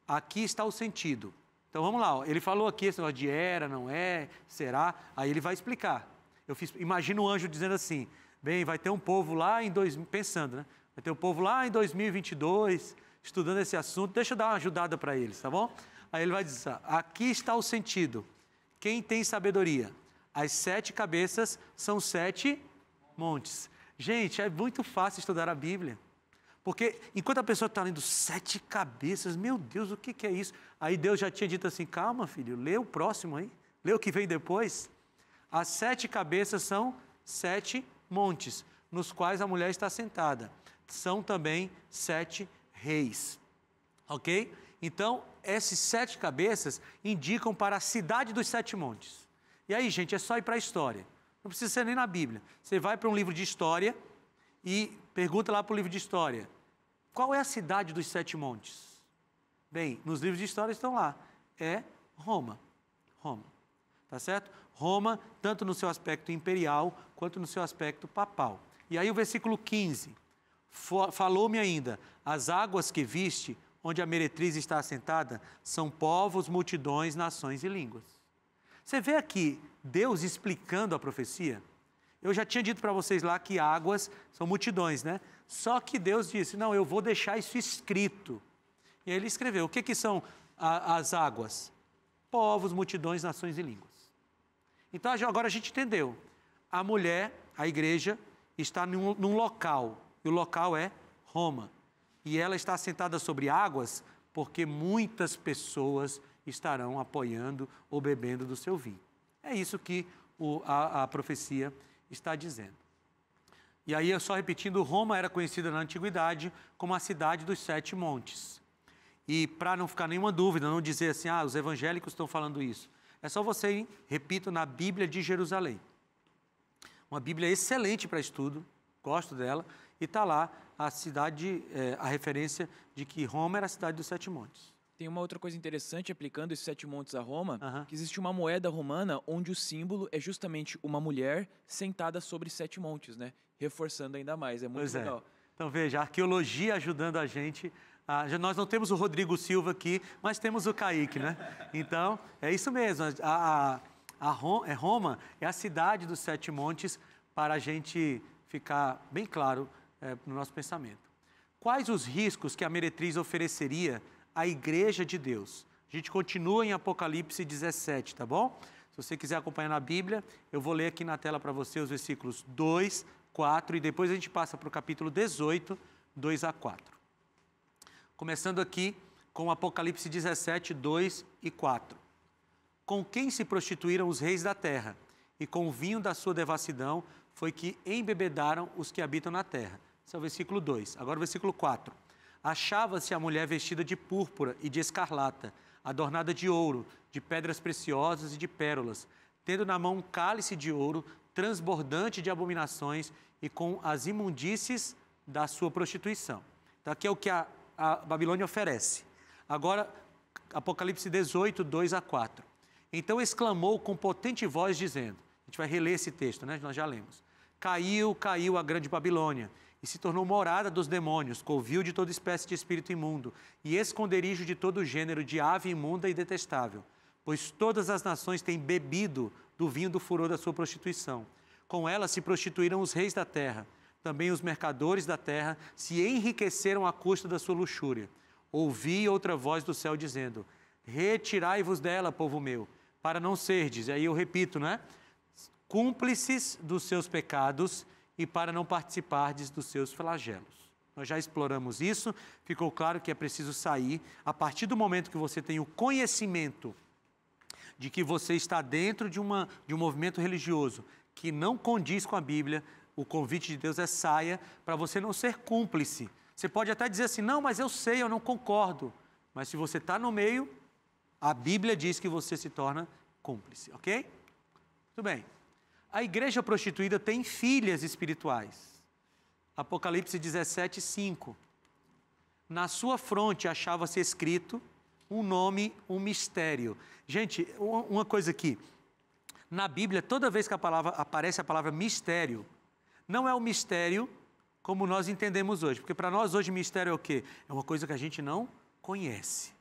Speaker 1: Aqui está o sentido. Então vamos lá, ele falou aqui esse negócio de era, não é, será, aí ele vai explicar. Imagina o anjo dizendo assim: bem, vai ter um povo lá pensando, né? Vai ter um povo lá em 2022, estudando esse assunto, deixa eu dar uma ajudada para eles, tá bom? Aí ele vai dizer: aqui está o sentido. Quem tem sabedoria? As 7 cabeças são 7 montes. Gente, é muito fácil estudar a Bíblia. Porque enquanto a pessoa está lendo 7 cabeças, meu Deus, o que é isso? Aí Deus já tinha dito assim: calma, filho, lê o próximo aí, lê o que vem depois. As 7 cabeças são 7 montes, nos quais a mulher está sentada. São também 7 reis. Ok? Então, esses 7 cabeças indicam para a cidade dos 7 montes. E aí, gente, é só ir para a história. Não precisa ser nem na Bíblia. Você vai para um livro de história e pergunta lá para o livro de história: qual é a cidade dos 7 montes? Bem, nos livros de história estão lá. É Roma. Roma. Tá certo? Roma, tanto no seu aspecto imperial, quanto no seu aspecto papal. E aí o versículo 15, falou-me ainda: as águas que viste, onde a meretriz está assentada, são povos, multidões, nações e línguas. Você vê aqui Deus explicando a profecia? Eu já tinha dito para vocês lá que águas são multidões, né? Só que Deus disse: não, eu vou deixar isso escrito. E aí ele escreveu: o que são as águas? Povos, multidões, nações e línguas. Então agora a gente entendeu. A mulher, a igreja, está num local, e o local é Roma. E ela está sentada sobre águas porque muitas pessoas estarão apoiando ou bebendo do seu vinho. É isso que a profecia está dizendo. E aí, só repetindo, Roma era conhecida na antiguidade como a cidade dos 7 montes. E para não ficar nenhuma dúvida, não dizer assim: os evangélicos estão falando isso. É só você ir, repito, na Bíblia de Jerusalém. Uma Bíblia excelente para estudo, gosto dela, e está lá a cidade, a referência de que Roma era a cidade dos 7 montes.
Speaker 2: Tem uma outra coisa interessante aplicando esses 7 montes a Roma, que existe uma moeda romana onde o símbolo é justamente uma mulher sentada sobre 7 montes, né? Reforçando ainda mais, é muito legal.
Speaker 1: Então, veja, a arqueologia ajudando a gente. Nós não temos o Rodrigo Silva aqui, mas temos o Kaique, né? Então, é isso mesmo. Roma é a cidade dos 7 montes, para a gente ficar bem claro no nosso pensamento. Quais os riscos que a meretriz ofereceria à igreja de Deus? A gente continua em Apocalipse 17, tá bom? Se você quiser acompanhar na Bíblia, eu vou ler aqui na tela para você os versículos 2, 4 e depois a gente passa para o capítulo 18, 2 a 4. Começando aqui com Apocalipse 17, 2 e 4. Com quem se prostituíram os reis da terra, e com o vinho da sua devassidão foi que embebedaram os que habitam na terra. Esse é o versículo 2. Agora o versículo 4. Achava-se a mulher vestida de púrpura e de escarlata, adornada de ouro, de pedras preciosas e de pérolas, tendo na mão um cálice de ouro, transbordante de abominações e com as imundícies da sua prostituição. Então, aqui é o que a Babilônia oferece. Agora, Apocalipse 18, 2 a 4. Então exclamou com potente voz, dizendo, a gente vai reler esse texto, né? Nós já lemos. Caiu, caiu a grande Babilônia, e se tornou morada dos demônios, covil de toda espécie de espírito imundo, e esconderijo de todo gênero de ave imunda e detestável, pois todas as nações têm bebido do vinho do furor da sua prostituição. Com ela se prostituíram os reis da terra, também os mercadores da terra se enriqueceram à custa da sua luxúria. Ouvi outra voz do céu dizendo, retirai-vos dela, povo meu, para não serdes, aí eu repito, né? Cúmplices dos seus pecados e para não participardes dos seus flagelos. Nós já exploramos isso, ficou claro que é preciso sair. A partir do momento que você tem o conhecimento de que você está dentro de um movimento religioso que não condiz com a Bíblia, o convite de Deus é saia para você não ser cúmplice. Você pode até dizer assim, não, mas eu sei, eu não concordo. Mas se você está no meio, a Bíblia diz que você se torna cúmplice, ok? Muito bem. A igreja prostituída tem filhas espirituais. Apocalipse 17, 5. Na sua fronte achava-se escrito um nome, um mistério. Gente, uma coisa aqui. Na Bíblia, toda vez que aparece a palavra mistério, não é o mistério como nós entendemos hoje. Porque para nós hoje mistério é o quê? É uma coisa que a gente não conhece.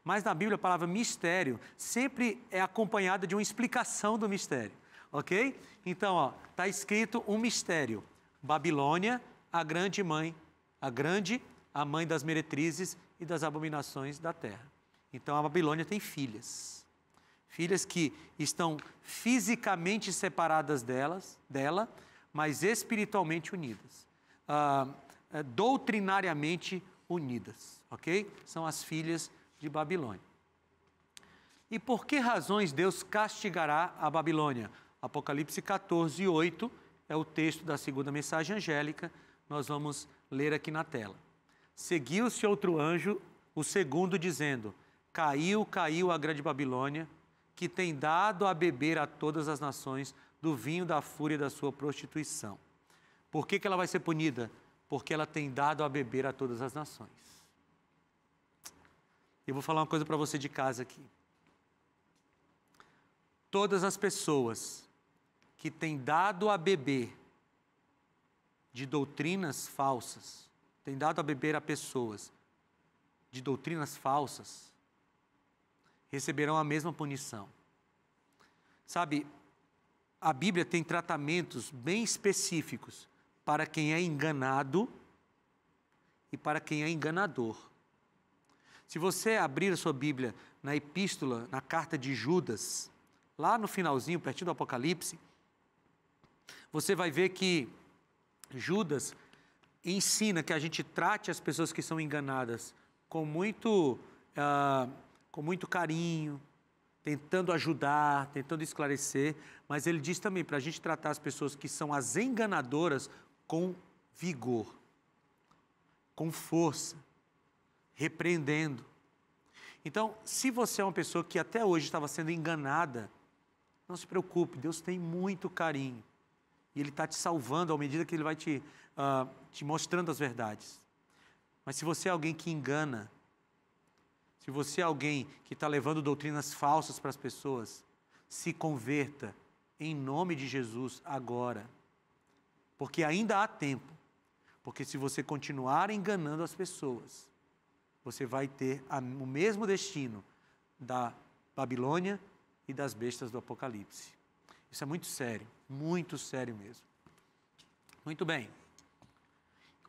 Speaker 1: Mas na Bíblia a palavra mistério sempre é acompanhada de uma explicação do mistério. Ok? Então, está escrito um mistério. Babilônia, a grande mãe, a mãe das meretrizes e das abominações da terra. Então, a Babilônia tem filhas. Filhas que estão fisicamente separadas dela, mas espiritualmente unidas. Doutrinariamente unidas. Ok? São as filhas de Babilônia. E por que razões Deus castigará a Babilônia? Apocalipse 14, 8 é o texto da segunda mensagem angélica, nós vamos ler aqui na tela. Seguiu-se outro anjo, o segundo, dizendo, caiu, caiu a grande Babilônia, que tem dado a beber a todas as nações do vinho da fúria da sua prostituição. Por que ela vai ser punida? Porque ela tem dado a beber a todas as nações. Eu vou falar uma coisa para você de casa aqui. Todas as pessoas que têm dado a beber de doutrinas falsas, têm dado a beber a pessoas de doutrinas falsas, receberão a mesma punição. Sabe, a Bíblia tem tratamentos bem específicos para quem é enganado e para quem é enganador. Se você abrir a sua Bíblia na epístola, na carta de Judas, lá no finalzinho, pertinho do Apocalipse, você vai ver que Judas ensina que a gente trate as pessoas que são enganadas com muito carinho, tentando ajudar, tentando esclarecer, mas ele diz também para a gente tratar as pessoas que são as enganadoras com vigor, com força, repreendendo. Então, se você é uma pessoa que até hoje estava sendo enganada, não se preocupe, Deus tem muito carinho. E Ele está te salvando à medida que Ele vai te mostrando as verdades. Mas se você é alguém que engana, se você é alguém que está levando doutrinas falsas para as pessoas, se converta em nome de Jesus agora. Porque ainda há tempo. Porque se você continuar enganando as pessoas, você vai ter o mesmo destino da Babilônia e das bestas do Apocalipse. Isso é muito sério mesmo. Muito bem.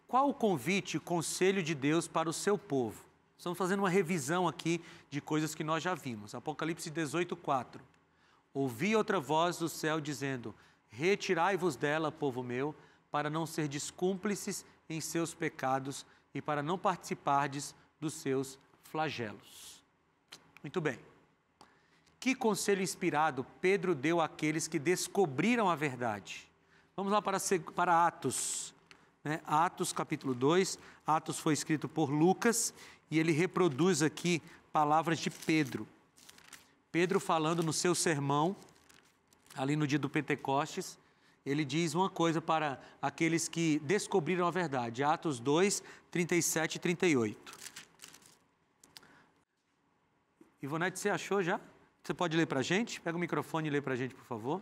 Speaker 1: Qual o convite e conselho de Deus para o seu povo? Estamos fazendo uma revisão aqui de coisas que nós já vimos. Apocalipse 18:4. Ouvi outra voz do céu dizendo: retirai-vos dela, povo meu, para não serdes cúmplices em seus pecados e para não participardes dos seus flagelos. Muito bem. Que conselho inspirado Pedro deu àqueles que descobriram a verdade? Vamos lá para Atos. Atos capítulo 2. Atos foi escrito por Lucas e ele reproduz aqui palavras de Pedro. Pedro falando no seu sermão, ali no dia do Pentecostes, ele diz uma coisa para aqueles que descobriram a verdade. Atos 2, 37 e 38. Ivonete, você achou já? Você pode ler para a gente? Pega o microfone e lê para a gente, por favor.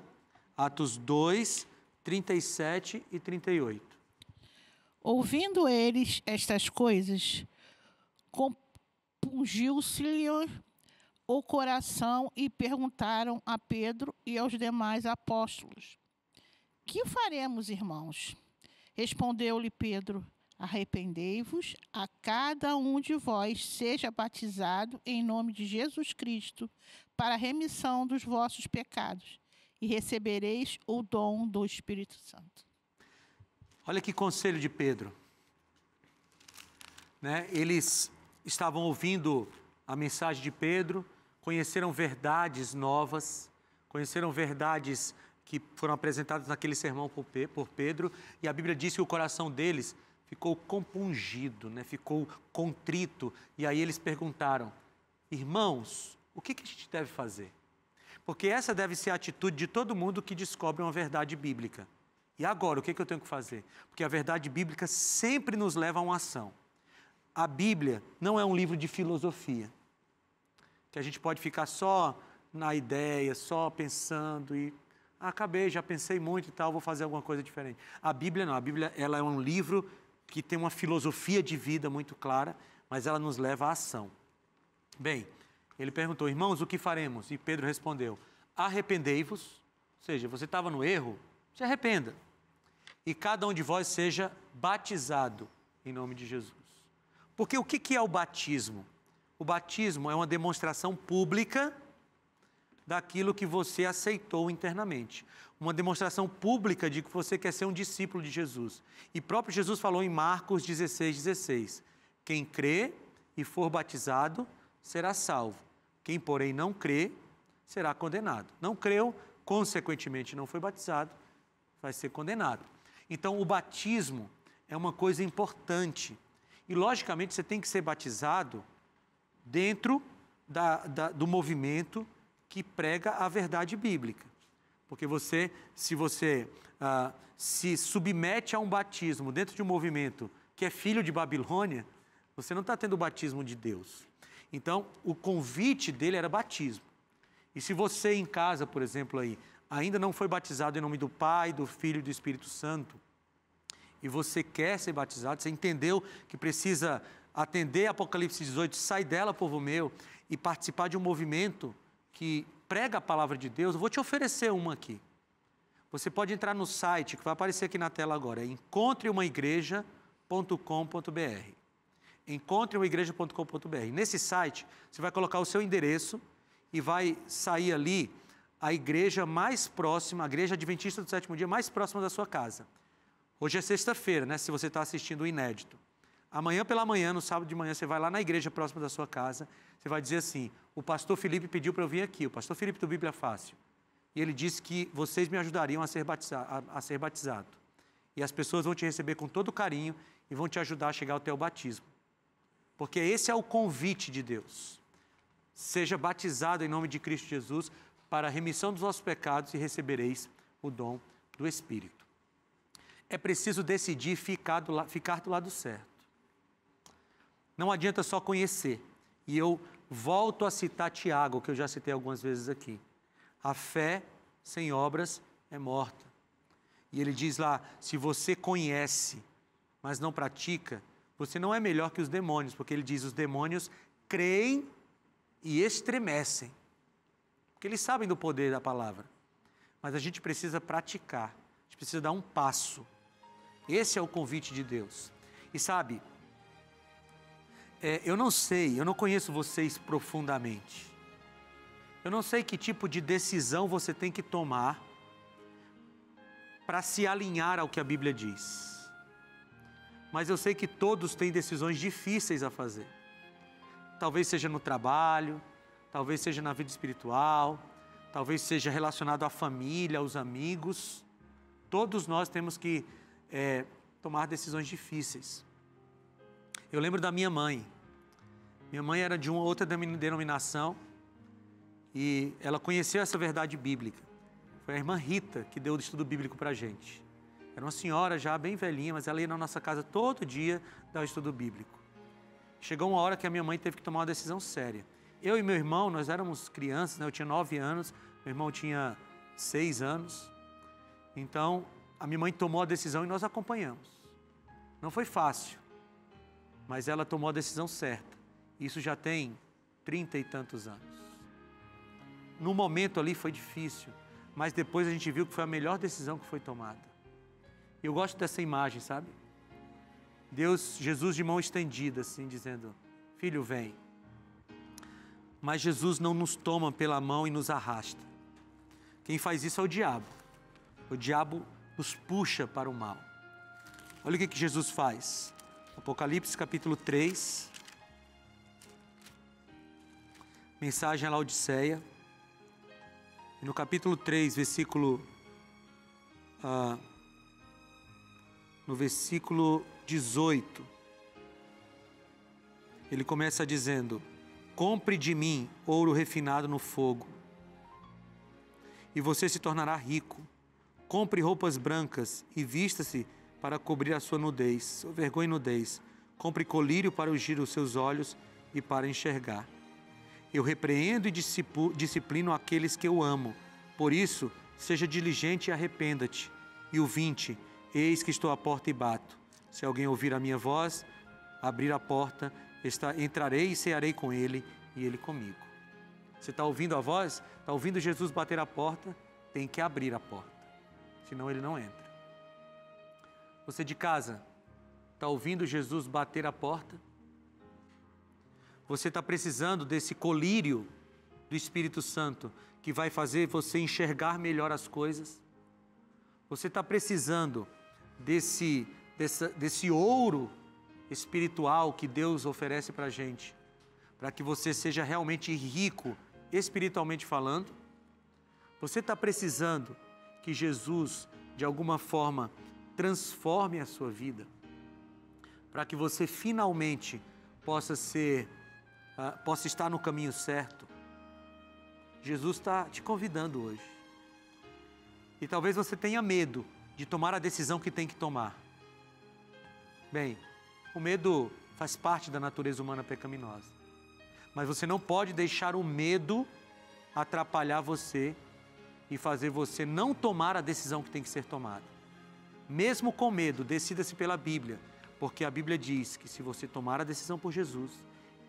Speaker 1: Atos 2, 37 e 38.
Speaker 5: Ouvindo eles estas coisas, compungiu-se-lhe o coração e perguntaram a Pedro e aos demais apóstolos: que faremos, irmãos? Respondeu-lhe Pedro: arrependei-vos, a cada um de vós seja batizado em nome de Jesus Cristo para a remissão dos vossos pecados e recebereis o dom do Espírito Santo.
Speaker 1: Olha que conselho de Pedro. Eles estavam ouvindo a mensagem de Pedro, conheceram verdades novas, conheceram verdades que foram apresentadas naquele sermão por Pedro, e a Bíblia diz que o coração deles ficou compungido, ficou contrito, e aí eles perguntaram: irmãos, o que a gente deve fazer? Porque essa deve ser a atitude de todo mundo que descobre uma verdade bíblica. E agora, o que eu tenho que fazer? Porque a verdade bíblica sempre nos leva a uma ação. A Bíblia não é um livro de filosofia, que a gente pode ficar só na ideia, só pensando e acabei, já pensei muito e tal, vou fazer alguma coisa diferente. A Bíblia não, a Bíblia ela é um livro que tem uma filosofia de vida muito clara, mas ela nos leva à ação. Bem, ele perguntou: irmãos, o que faremos? E Pedro respondeu: arrependei-vos, ou seja, você estava no erro, se arrependa. E cada um de vós seja batizado em nome de Jesus. Porque o que é o batismo? O batismo é uma demonstração pública daquilo que você aceitou internamente. Uma demonstração pública de que você quer ser um discípulo de Jesus. E próprio Jesus falou em Marcos 16:16. Quem crê e for batizado será salvo. Quem, porém, não crê será condenado. Não creu, consequentemente não foi batizado, vai ser condenado. Então, o batismo é uma coisa importante. E, logicamente, você tem que ser batizado dentro do movimento que prega a verdade bíblica. Porque se você se submete a um batismo dentro de um movimento que é filho de Babilônia, você não está tendo o batismo de Deus. Então, o convite dele era batismo. E se você em casa, por exemplo, ainda não foi batizado em nome do Pai, do Filho e do Espírito Santo, e você quer ser batizado, você entendeu que precisa atender Apocalipse 18, sai dela, povo meu, e participar de um movimento que prega a palavra de Deus, eu vou te oferecer uma aqui. Você pode entrar no site, que vai aparecer aqui na tela agora, é encontreumaigreja.com.br. encontreumaigreja.com.br. Nesse site, você vai colocar o seu endereço e vai sair ali a igreja mais próxima, a igreja adventista do sétimo dia mais próxima da sua casa. Hoje é sexta-feira, se você está assistindo o inédito. Amanhã pela manhã, no sábado de manhã, você vai lá na igreja próxima da sua casa, você vai dizer assim: o pastor Felipe pediu para eu vir aqui, o pastor Felipe do Bíblia Fácil. E ele disse que vocês me ajudariam a ser batizado. E as pessoas vão te receber com todo carinho e vão te ajudar a chegar até o batismo. Porque esse é o convite de Deus. Seja batizado em nome de Cristo Jesus para a remissão dos vossos pecados e recebereis o dom do Espírito. É preciso decidir ficar do lado certo. Não adianta só conhecer. E eu volto a citar Tiago, que eu já citei algumas vezes aqui. A fé sem obras é morta. E ele diz lá: se você conhece, mas não pratica, você não é melhor que os demônios, porque ele diz, os demônios creem e estremecem, porque eles sabem do poder da palavra. Mas a gente precisa praticar, a gente precisa dar um passo. Esse é o convite de Deus. E sabe, eu não conheço vocês profundamente. Eu não sei que tipo de decisão você tem que tomar para se alinhar ao que a Bíblia diz. Mas eu sei que todos têm decisões difíceis a fazer. Talvez seja no trabalho, talvez seja na vida espiritual, talvez seja relacionado à família, aos amigos. Todos nós temos que tomar decisões difíceis. Eu lembro da minha mãe. Minha mãe era de uma outra denominação e ela conheceu essa verdade bíblica. Foi a irmã Rita que deu o estudo bíblico para a gente. Era uma senhora já bem velhinha, mas ela ia na nossa casa todo dia dar o estudo bíblico. Chegou uma hora que a minha mãe teve que tomar uma decisão séria. Eu e meu irmão, nós éramos crianças, né? Eu tinha 9 anos, meu irmão tinha 6 anos. Então, a minha mãe tomou a decisão e nós acompanhamos. Não foi fácil, mas ela tomou a decisão certa. Isso já tem 30 e tantos anos. No momento ali foi difícil, mas depois a gente viu que foi a melhor decisão que foi tomada. Eu gosto dessa imagem, sabe? Jesus de mão estendida, assim, dizendo, filho, vem. Mas Jesus não nos toma pela mão e nos arrasta. Quem faz isso é o diabo. O diabo nos puxa para o mal. Olha o que Jesus faz. Apocalipse capítulo 3. Mensagem à Laodiceia. E no capítulo 3, no versículo 18, ele começa dizendo, compre de mim ouro refinado no fogo, e você se tornará rico. Compre roupas brancas e vista-se para cobrir a sua nudez, sua vergonha e nudez. Compre colírio para ungir os seus olhos e para enxergar. Eu repreendo e disciplino aqueles que eu amo. Por isso, seja diligente e arrependa-te. E o 20, eis que estou à porta e bato. Se alguém ouvir a minha voz, abrir a porta, entrarei e cearei com ele e ele comigo. Você está ouvindo a voz? Está ouvindo Jesus bater a porta? Tem que abrir a porta, senão ele não entra. Você de casa, está ouvindo Jesus bater a porta? Você está precisando desse colírio do Espírito Santo que vai fazer você enxergar melhor as coisas? Você está precisando desse ouro espiritual que Deus oferece para a gente, para que você seja realmente rico, espiritualmente falando? Você está precisando que Jesus, de alguma forma, transforme a sua vida, para que você finalmente possa estar no caminho certo? Jesus está te convidando hoje. E talvez você tenha medo de tomar a decisão que tem que tomar. Bem, o medo faz parte da natureza humana pecaminosa. Mas você não pode deixar o medo atrapalhar você e fazer você não tomar a decisão que tem que ser tomada. Mesmo com medo, decida-se pela Bíblia, porque a Bíblia diz que se você tomar a decisão por Jesus,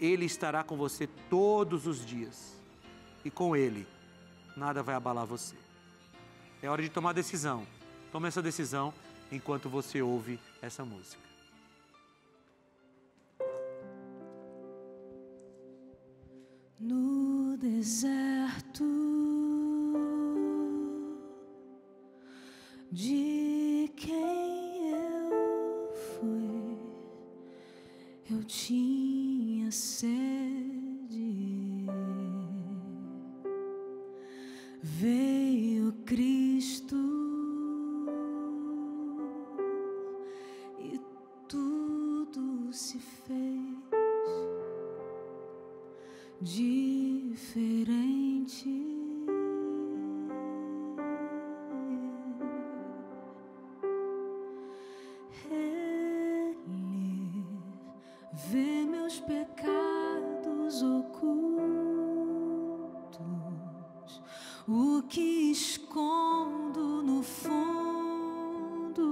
Speaker 1: Ele estará com você todos os dias. E com Ele, nada vai abalar você. É hora de tomar decisão. Tome essa decisão enquanto você ouve essa música.
Speaker 6: No deserto de quem eu fui, eu tinha sede. Veio Cristo e tudo se fez diferente. Ele vê meus pecados ocultos, o que escondo no fundo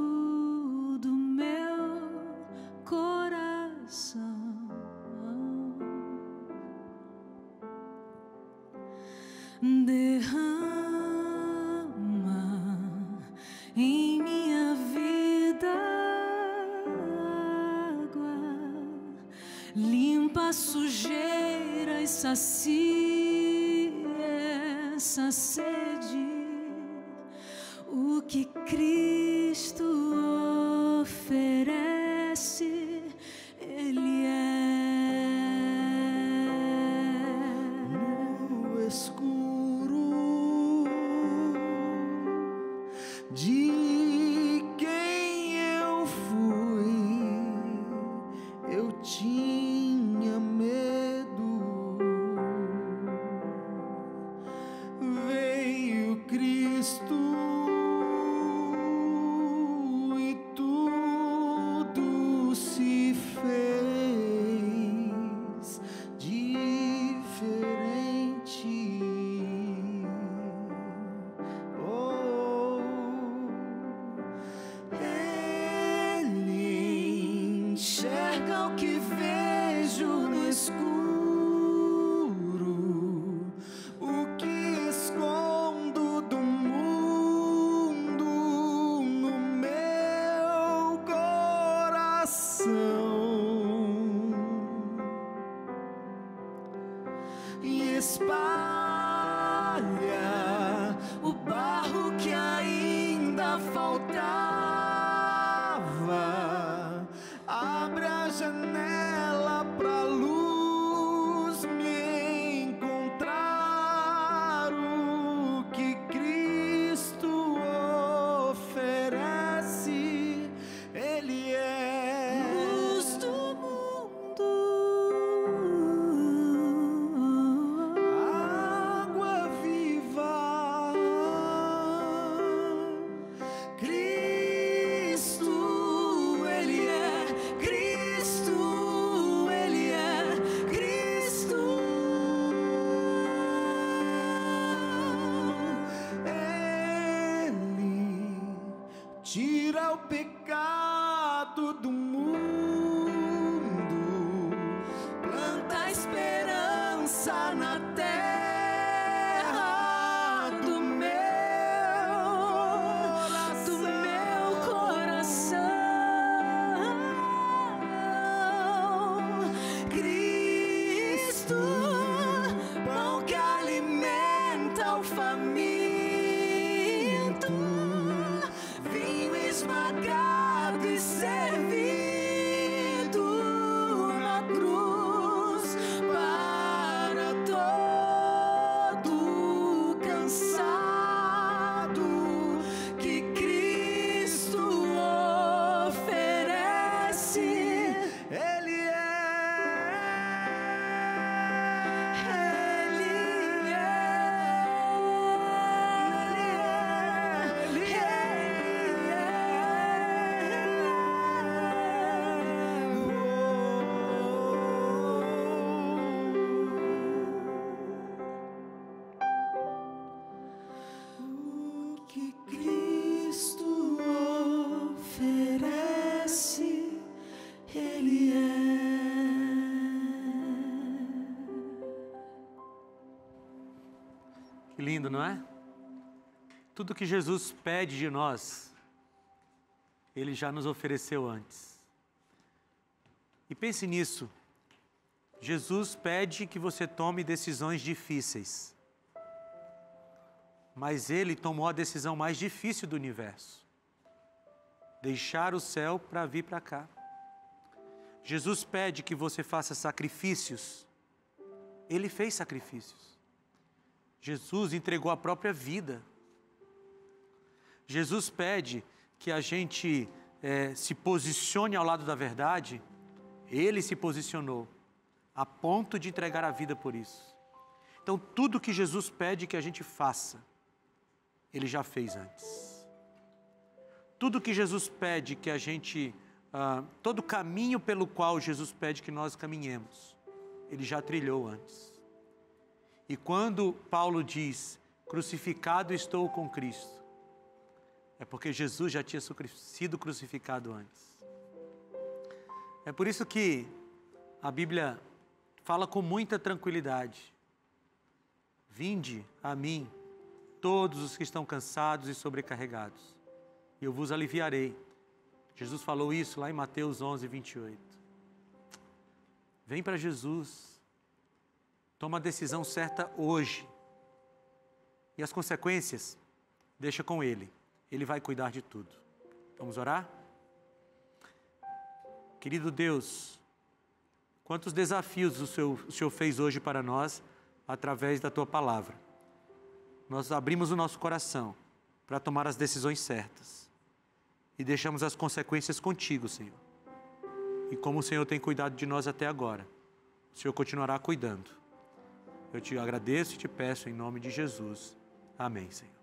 Speaker 6: do meu derrama em minha vida água, limpa a sujeira e sacia essa sede. O que Cristo oferece, Ele é.
Speaker 7: No escuro de quem eu fui, eu tinha medo. Veio Cristo e tudo se fez diferente. Oh, Ele enxerga o que vejo no escuro, o que escondo do mundo no meu coração, e espalha o barro que ainda faltava. Abre a janela pra luz me encontrar. O que Cristo oferece, Ele é.
Speaker 6: Luz do mundo,
Speaker 7: Água viva, Cristo, Ele é. Cristo, Ele é. Cristo, Ele tira o pecado do mundo, planta a esperança na terra do meu coração. Cristo, pão que alimenta o faminto, vinho esmagado e servido na cruz para todo cansado. Que Cristo oferece, Ele é. Ele o que Cristo oferece, Ele é.
Speaker 1: Que lindo, não é? Tudo que Jesus pede de nós, Ele já nos ofereceu antes. E pense nisso. Jesus pede que você tome decisões difíceis. Mas Ele tomou a decisão mais difícil do universo. Deixar o céu para vir para cá. Jesus pede que você faça sacrifícios. Ele fez sacrifícios. Jesus entregou a própria vida. Jesus pede que a gente se posicione ao lado da verdade. Ele se posicionou a ponto de entregar a vida por isso. Então, tudo que Jesus pede que a gente faça, Ele já fez antes. Tudo que Jesus pede que a gente... todo caminho pelo qual Jesus pede que nós caminhemos, Ele já trilhou antes. E quando Paulo diz, crucificado estou com Cristo, é porque Jesus já tinha sido crucificado antes. É por isso que a Bíblia fala com muita tranquilidade. Vinde a mim, todos os que estão cansados e sobrecarregados, e eu vos aliviarei. Jesus falou isso lá em Mateus 11, 28. Vem para Jesus. Toma a decisão certa hoje. E as consequências, deixa com Ele. Ele vai cuidar de tudo. Vamos orar? Querido Deus, quantos desafios o Senhor fez hoje para nós através da Tua palavra. Nós abrimos o nosso coração para tomar as decisões certas e deixamos as consequências contigo, Senhor. E como o Senhor tem cuidado de nós até agora, o Senhor continuará cuidando. Eu te agradeço e te peço em nome de Jesus. Amém, Senhor.